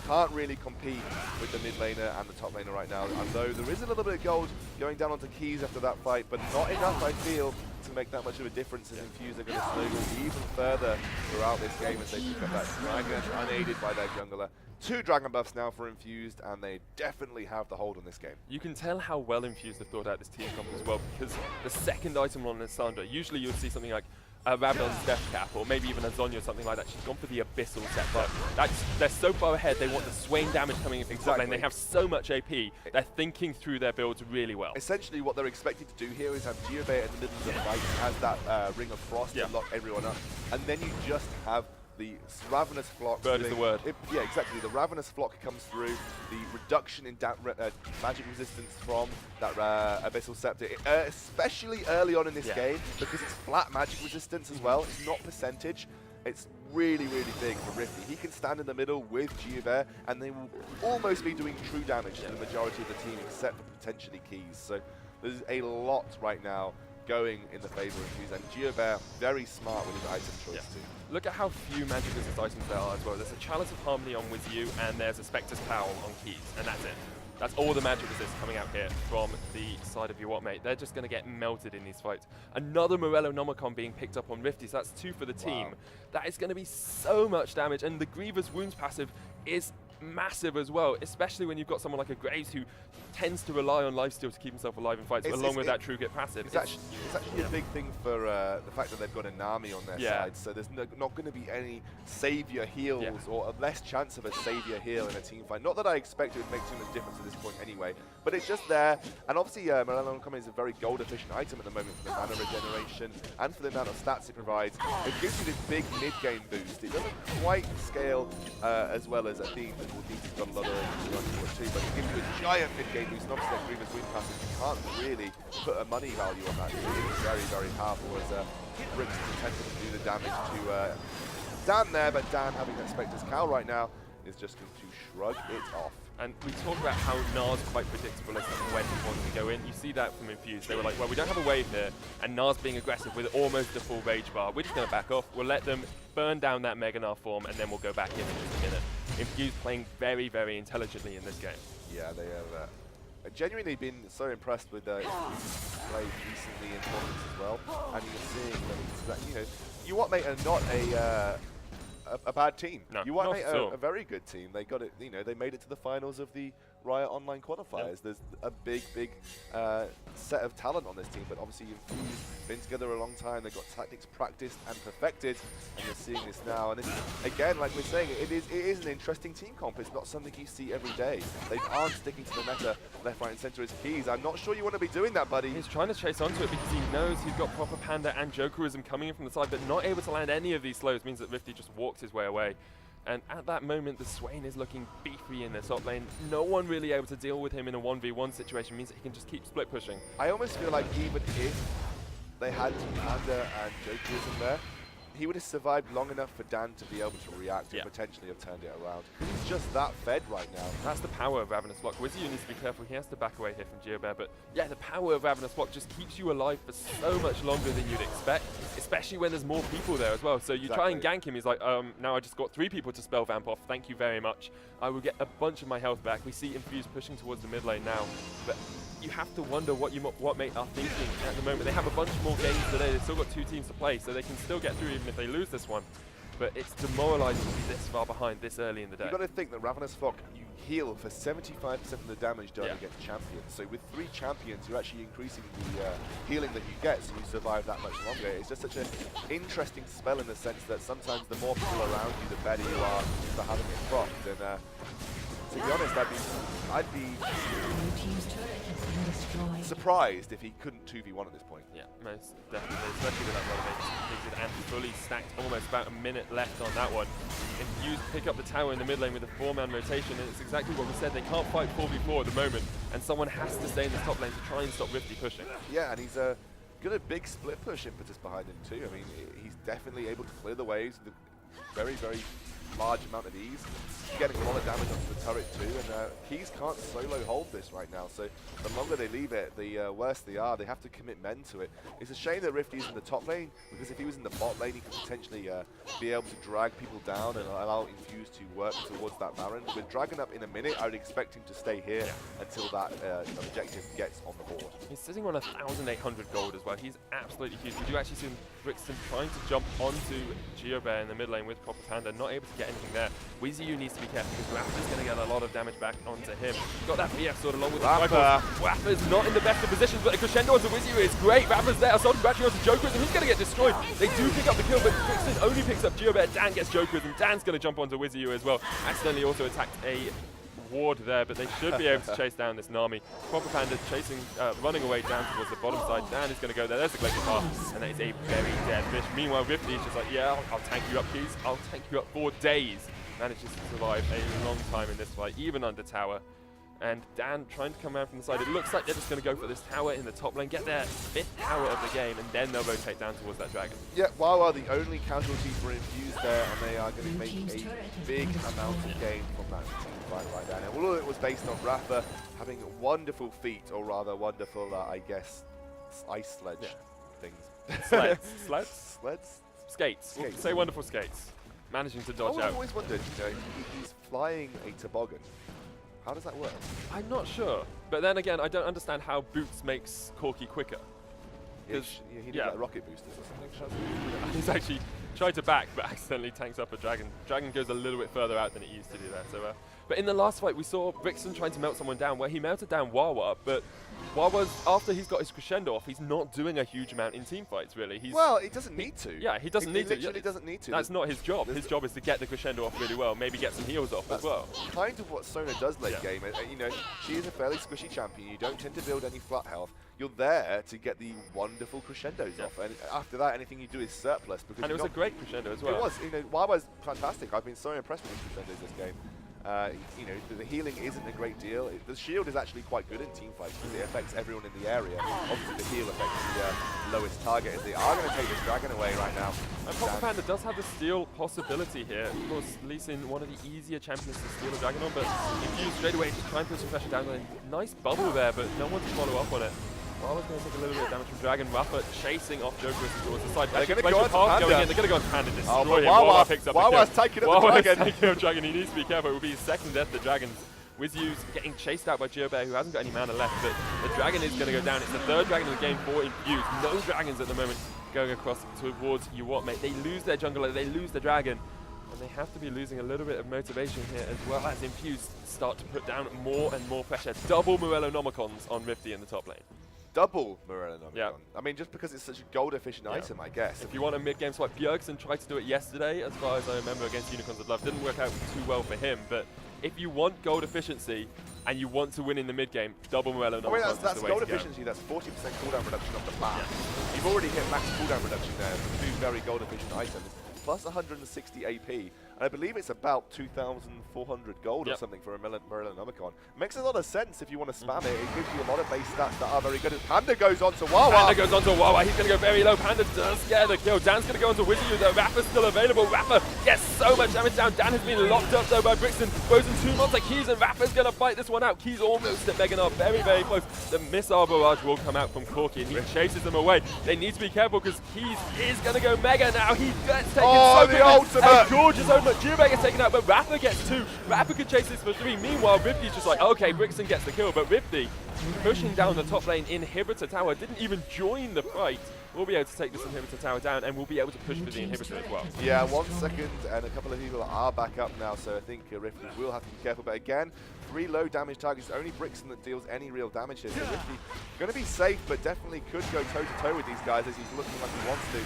Can't really compete with the mid laner and the top laner right now, although there is a little bit of gold going down onto Keys after that fight, but not enough, I feel, to make that much of a difference, as Infused are going to snowball even further throughout this game as they pick up that dragon, unaided by their jungler. 2 dragon buffs now for Infused, and they definitely have the hold on this game. You can tell how well Infused have thought out this team comp as well, because the second item on Lissandra, usually you would see something like a Rabadon's Death Cap, or maybe even a Zonya or something like that. She's gone for the Abyssal set, but they're so far ahead, they want the Swain damage coming in from top lane. They have so much AP, they're thinking through their builds really well. Essentially what they're expected to do here is have Geobert in the middle of the fight, has that Ring of Frost to lock everyone up, and then you just have the Ravenous Flock. Bird is the word. Yeah, exactly. The Ravenous Flock comes through, the reduction in magic resistance from that Abyssal Scepter, especially early on in this game, because it's flat magic resistance as well. It's not percentage. It's really, really big for Rifty. He can stand in the middle with Geobert, and they will almost be doing true damage to the majority of the team, except for potentially Keys. So there's a lot right now going in the favor of Infused, and Geobert very smart with his item choice too. Look at how few magic resist items there are as well. There's a Chalice of Harmony on Wizu, and there's a Spectre's Cowl on Keys, and that's it. That's all the magic resist coming out here from the side of UWM. They're just going to get melted in these fights. Another Morello Nomicon being picked up on Rifty, so that's 2 for the team. Wow. That is going to be so much damage, and the Grievous Wounds passive is massive as well, especially when you've got someone like a Graves who tends to rely on lifesteal to keep himself alive in fights, along with that True Grit passive. It's actually a big thing for the fact that they've got a Nami on their side, so there's not going to be any savior heals or a less chance of a savior heal in a team fight. Not that I expect it would make too much difference at this point anyway, but it's just there. And obviously Morello Nomicon is a very gold efficient item at the moment for the mana regeneration and for the amount of stats it provides. It gives you this big mid-game boost. It doesn't quite scale as well as a theme that will need to got a lot of too, but it gives you a giant mid-game boost, and obviously that Grievous Wound passive, you can't really put a money value on that. It is very, very powerful as Brixton attempted to do the damage to Dan there, but Dan, having that Spectre's Cowl right now, is just going to shrug it off. And we talk about how Nars quite predictable as to when he wants to go in. You see that from Infused. They were like, well, we don't have a wave here, and Nars being aggressive with almost a full rage bar. We're just going to back off. We'll let them burn down that Mega Gnar form, and then we'll go back in just a minute. Infused playing very, very intelligently in this game. Yeah, they have genuinely been so impressed with Infused play recently in tournaments as well. And you're seeing that, you know, UWM mate are not a bad team. No, UWM mate are a very good team. They got it, you know, they made it to the finals of the Riot Online qualifiers. Yep. There's a big set of talent on this team, but obviously Infused been together a long time. They've got tactics practiced and perfected, and you're seeing this now. And this, again, like we're saying, it is an interesting team comp. It's not something you see every day. They aren't sticking to the meta left, right, and center as keys. I'm not sure you want to be doing that, buddy. He's trying to chase onto it because he knows he's got proper Panda and Jokerism coming in from the side, but not able to land any of these slows means that Rifty just walked his way away. And at that moment, the Swain is looking beefy in the top lane. No one really able to deal with him in a 1v1 situation means that he can just keep split pushing. I almost feel like even if they had Panda and Jokerism there, he would have survived long enough for Dan to be able to react and potentially have turned it around. He's just that fed right now. That's the power of Ravenous Block. WYZIU needs to be careful. He has to back away here from GeoBear, but yeah, the power of Ravenous Block just keeps you alive for so much longer than you'd expect, especially when there's more people there as well. So you try and gank him, he's like, now I just got 3 people to spell vamp off. Thank you very much. I will get a bunch of my health back. We see Infused pushing towards the mid lane now, but you have to wonder what mate are thinking at the moment. They have a bunch more games today. They've still got 2 teams to play, so they can still get through even if they lose this one. But it's demoralizing to be this far behind this early in the day. You've got to think that Ravenous Flock, you heal for 75% of the damage done against champions. So with 3 champions, you're actually increasing the healing that you get, so you survive that much longer. It's just such an interesting spell in the sense that sometimes the more people around you, the better you are for having it procced. And to be honest, I'd be surprised if he couldn't 2v1 at this point. Yeah, most definitely, especially with that motivation completed and fully stacked, almost about a minute left on that one. Infused pick up the tower in the mid lane with a 4-man rotation, and it's exactly what we said. They can't fight 4v4 at the moment, and someone has to stay in the top lane to try and stop Rifty pushing. Yeah, and he's got a big split push impetus behind him too. I mean, he's definitely able to clear the waves with a very, very large amount of ease. He's getting a lot of damage onto the turret too, and Keys can't solo hold this right now, so the longer they leave it, the worse they are. They have to commit men to it. It's a shame that Rifty's in the top lane, because if he was in the bot lane, he could potentially be able to drag people down and allow Infused to work towards that Baron. With Dragon up in a minute, I would expect him to stay here until that objective gets on the board. He's sitting on 1,800 gold as well. He's absolutely huge. We do actually see Brixton trying to jump onto GeoBear in the mid lane with Proper Panda, not able to get anything there. WYZIU needs to be careful because Rappa's going to get a lot of damage back onto him. Got that VF sword along with the Rappa's not in the best of positions, but a crescendo onto WYZIU is great. Rappa's there, assault crashing onto Jokerism, and he's going to get destroyed. They do pick up the kill, but Brixton only picks up GeoBear. Dan gets Jokerism. Dan's going to jump onto WYZIU as well. Accidentally also attacked a ward there, but they should be able to chase down this Nami. Proper Panda chasing, running away down towards the bottom side. Dan is going to go there. There's the Glacier Path, and that is a very dead fish. Meanwhile, Rifty is just like, yeah, I'll tank you up, Keys. I'll tank you up for days. Manages to survive a long time in this fight, even under tower. And Dan trying to come around from the side. It looks like they're just going to go for this tower in the top lane, get their 5th tower of the game, and then they'll rotate down towards that dragon. Yeah, WOT are the only casualty for Infused there, and they are going to make a big amount of gain from that team fight right down here. All of it was based on Rappa having a wonderful feat, or rather wonderful, I guess, ice sledge things. Sleds? Sleds? Skates. We'll say wonderful skates. Managing to dodge out. I've always wondered, you know, he's flying a toboggan. How does that work? I'm not sure. But then again, I don't understand how boots makes Corki quicker. Yeah, he did like rocket boosters or something. He's actually tried to back, but accidentally tanks up a dragon. Dragon goes a little bit further out than it used to do that. So, but in the last fight, we saw Brixton trying to melt someone down, where he melted down Wawa, but Wawa's, after he's got his crescendo off, he's not doing a huge amount in team fights, really. Well, he doesn't need to. Yeah, he doesn't need to. He literally doesn't need to. That's not his job. His job is to get the crescendo off really well, maybe get some heals off as well. Kind of what Sona does late game. You know, she is a fairly squishy champion. You don't tend to build any flat health. You're there to get the wonderful crescendos off, and after that, anything you do is surplus. Because and it was a great crescendo as well. It was. You know, Wawa's fantastic. I've been so impressed with his crescendos this game. You know, the healing isn't a great deal. The shield is actually quite good in teamfights because it affects everyone in the area. Obviously, the heal affects the lowest target, as they are going to take this dragon away right now. And Papa Panda does have the steal possibility here. Of course, Lee Sin, one of the easier champions to steal a dragon on, but Infused straight away to try and put some pressure down. Nice bubble there, but no one to follow up on it. Wawa's going to take a little bit of damage from Dragon. Rafa chasing off Joker towards the side. They're going to go on to Panda. They're going to go on to Panda, destroy him. Wawa picks up Wawa's the kill. taking up the Dragon. Taking up Dragon. He needs to be careful. It will be his second death to the Dragons. Wizyu's getting chased out by GeoBear, who hasn't got any mana left, but the Dragon is going to go down. It's the third Dragon of the game for Infused. No Dragons at the moment going across towards UWOT, mate. They lose their jungler, they lose the Dragon. And they have to be losing a little bit of motivation here, as well as Infused start to put down more and more pressure. Double Morellonomicons on Rifty in the top lane. Double Morellonomicon. Yeah. I mean, just because it's such a gold-efficient item, I guess. If you want a mid-game swipe, Bjergsen tried to do it yesterday, as far as I remember, against Unicorns of Love. Didn't work out too well for him, but if you want gold efficiency and you want to win in the mid-game, double Morellonomicon. I mean, that's gold efficiency, that's 40% cooldown reduction off the bat. Yeah. You've already hit max cooldown reduction there for two very gold-efficient items, plus 160 AP. And I believe it's about 2,400 gold or something for a Morellonomicon. Makes a lot of sense if you want to spam it. It gives you a lot of base stats that are very good. Panda goes on to Wawa. Panda goes on to Wawa. He's going to go very low. Panda does get the kill. Dan's going to go on to Wizzy. The Rafa's still available. Rafa gets so much damage down. Dan has been locked up though by Brixton. Goes in 2 months like Keys, and Rafa's going to fight this one out. Keys almost at Megan are very, very close. The missile barrage will come out from Corky, and he chases them away. They need to be careful because Keys is going to go Mega now. He gets taken so the ultimate! A gorgeous ultimate. Geobeg gets taken out, but Rafa gets 2. Rafa could chase this for 3. Meanwhile, Rifty's just like, okay, Brixton gets the kill, but Rifty pushing down the top lane inhibitor tower, didn't even join the fight. We'll be able to take this inhibitor tower down, and we'll be able to push for the inhibitor as well. Yeah, 1 second, and a couple of people are back up now, so I think Rifty will have to be careful. But again, 3 low damage targets. Only Brixton that deals any real damage here. So Rifty going to be safe, but definitely could go toe-to-toe with these guys as he's looking like he wants to.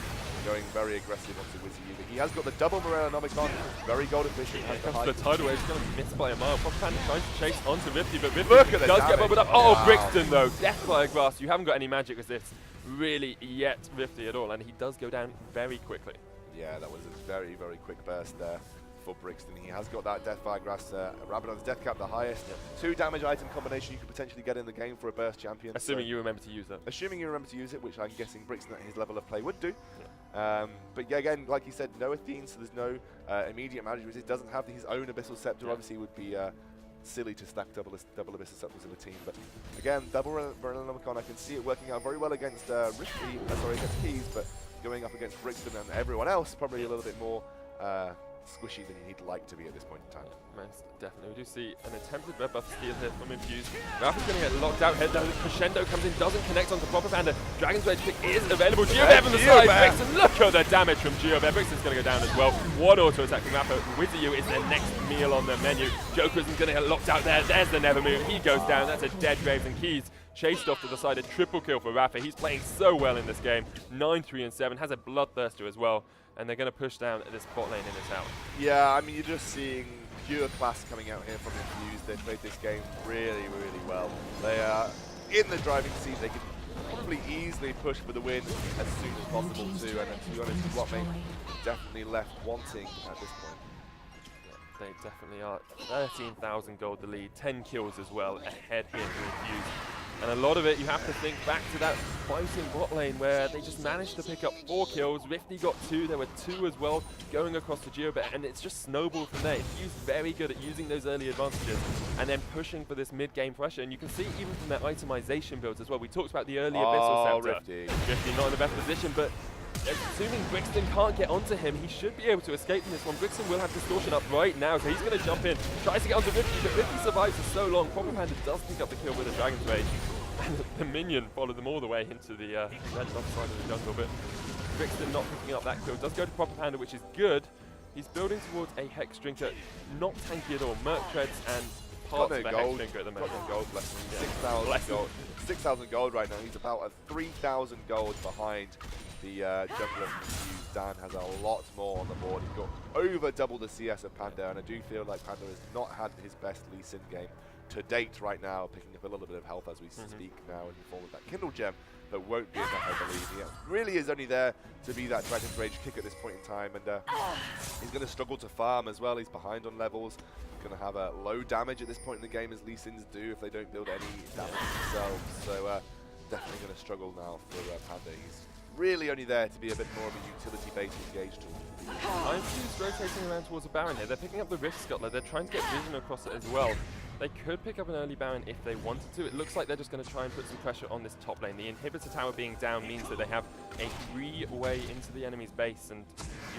Going very aggressive onto Wizzy. But he has got the double Morellonomicon, very gold efficient. The tidal wave is going to miss by a mile. Papa Panda trying to chase onto Rifty, but Rifty does get bubbled up. Oh, wow. Brixton though, death by a grass. You haven't got any magic as this really yet Rifty at all, and he does go down very quickly. Yeah, that was a very, very quick burst there for Brixton. He has got that Deathfire Grass, Rabadon's Death Cap, the highest. 2 damage item combination you could potentially get in the game for a burst champion. Assuming you remember to use that. Assuming you remember to use it, which I'm guessing Brixton at his level of play would do. But yeah, again, like you said, no Athene, so there's no immediate magic resist. Doesn't have his own Abyssal Scepter. Obviously, would be silly to stack double Abyssal Scepters in a team. But again, double Morellonomicon, I can see it working out very well against Rifty, against Keys, but going up against Brixton and everyone else, probably a little bit more squishy than he'd like to be at this point in time. Most definitely. We do see an attempted red buff steal here from Infused. Rafa's going to get locked out. Head down. Crescendo comes in, doesn't connect onto Papa Panda. Dragon's Rage pick is available. Geobear from the side. Brixton, look at the damage from Geobear. Brixton's going to go down as well. 1 auto attack from Rafa. Wizzy is the next meal on the menu. Joker isn't going to get locked out there. There's the Never Move. He goes down. That's a dead Graves, and Keys chased off to the side. A triple kill for Rafa. He's playing so well in this game. 9, 3, and 7. Has a Bloodthirster as well. And they're going to push down this bot lane in the tower. Yeah, I mean, you're just seeing pure class coming out here from Infused. They played this game really, really well. They are in the driving seat. They can probably easily push for the win as soon as possible too. And to be honest, what made definitely left wanting at this point. Yeah, they definitely are. 13,000 gold the lead, 10 kills as well ahead here for Infused. And a lot of it, you have to think back to that fighting bot lane where they just managed to pick up 4 kills. Rifty got 2, there were 2 as well going across the Geobear, and it's just snowballed from there. Infused very good at using those early advantages and then pushing for this mid-game pressure. And you can see even from their itemization builds as well. We talked about the early Abyssal Scepter. Rifty not in the best position, but assuming Brixton can't get onto him, he should be able to escape from this one. Brixton will have Distortion up right now, so he's going to jump in, tries to get onto Rifty, but Rifty survives for so long. Papa Panda does pick up the kill with a Dragon's Rage, and the minion followed them all the way into the red left side of the jungle, but Brixton not picking up that kill. Does go to Papa Panda, which is good. He's building towards a Hex Drinker, not tanky at all. Merc Treads and parts of a Hex Drinker at the moment. Got no gold, bless him. 6,000 gold. 6,000 gold right now. He's about 3,000 gold behind the jungler from Infused. Dan has a lot more on the board. He's got over double the CS of Panda, and I do feel like Panda has not had his best Lee Sin game to date right now, picking up a little bit of health as we speak now in the form of that Kindle Gem. but won't be enough, I believe. He really is only there to be that Dragon's Rage kick at this point in time, and he's going to struggle to farm as well. He's behind on levels. Going to have a low damage at this point in the game, as Lee Sins do if they don't build any damage themselves. So definitely going to struggle now for Panda. He's really only there to be a bit more of a utility-based engage tool. Infused rotating around towards a Baron here. They're picking up the Rift Scuttler. They're trying to get vision across it as well. They could pick up an early Baron if they wanted to. It looks like they're just going to try and put some pressure on this top lane. The inhibitor tower being down means that they have a free-way into the enemy's base, and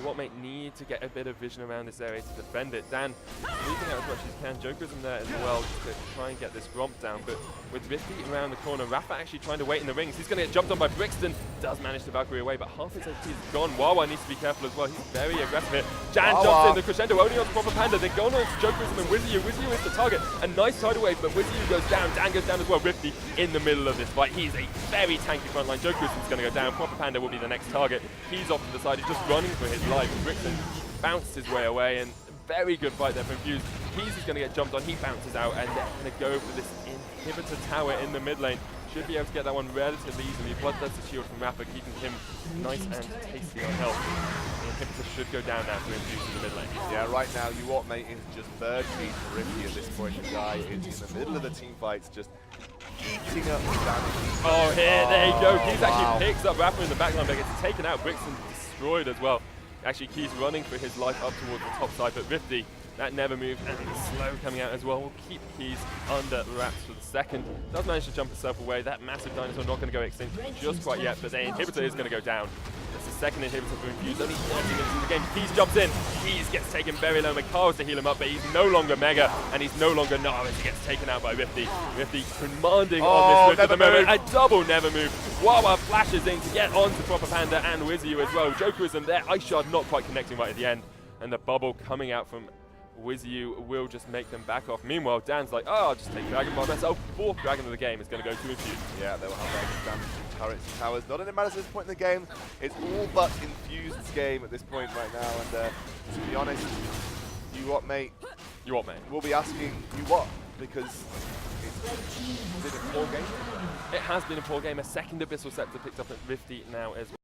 UWT may need to get a bit of vision around this area to defend it. Dan sweeping out as much as he can. Jokerism there as well just to try and get this Gromp down, but with Rifty around the corner, Rafa actually trying to wait in the rings. He's going to get jumped on by Brixton. Does manage to Valkyrie away, but half his HP is gone. Wawa needs to be careful as well. He's very aggressive here. Jan jumps in, the crescendo only on proper Panda. Then going on to Jokerism and Wizzy. Wizzy is the target. A nice tidal wave, but Wizzy goes down. Dan goes down as well. Rifty in the middle of this fight. He's a very tanky frontline. Jokerism's going to go down. Proper Panda will be the next target. He's off to the side. He's just running for his life. Brixton bounced his way away, and very good fight there from Infused. He's just going to get jumped on. He bounces out, and they're going to go for this inhibitor tower in the mid lane. Should be able to get that one relatively easily. Bloodthirster shield from Rafa, keeping him nice and tasty on health. The inhibitor should go down now to Infused in the mid lane. Yeah, right now, UWT mate is just bird feed for Rifty at this point. The guy is in the middle of the team fights, just eating up the damage. Oh, there you go. Keys actually picks up Rafa in the backline, but gets taken out. Brixton destroyed as well. Actually, Keys running for his life up towards the top side, but Rifty, that never moved, and slow coming out as well. Will keep Keys under wraps for the second. Does manage to jump himself away. That massive dinosaur not going to go extinct just quite yet, but the inhibitor is going to go down. That's the second inhibitor for Infused. Only 30 minutes in the game. Keys jumps in. Keys gets taken very low. McCarles to heal him up, but he's no longer Mega, and he's no longer Nar as he gets taken out by Rifty. Rifty commanding on this Rift at the moment. A double never move. Wawa flashes in to get onto Proper Panda and Wizzy as well. Jokerism there. Ice Shard not quite connecting right at the end, and the bubble coming out from Wizzy will just make them back off. Meanwhile, Dan's like, oh, I'll just take Dragon Ball. That's our fourth Dragon of the game is going to go to Infused. Yeah, they will have their damage from turrets and towers. Not in it matters at this point in the game. It's all but Infused's game at this point right now. And to be honest, UWT mate, we'll be asking UWT because it's been a poor game. It has been a poor game. A second Abyssal Scepter picked up at Rifty now as well.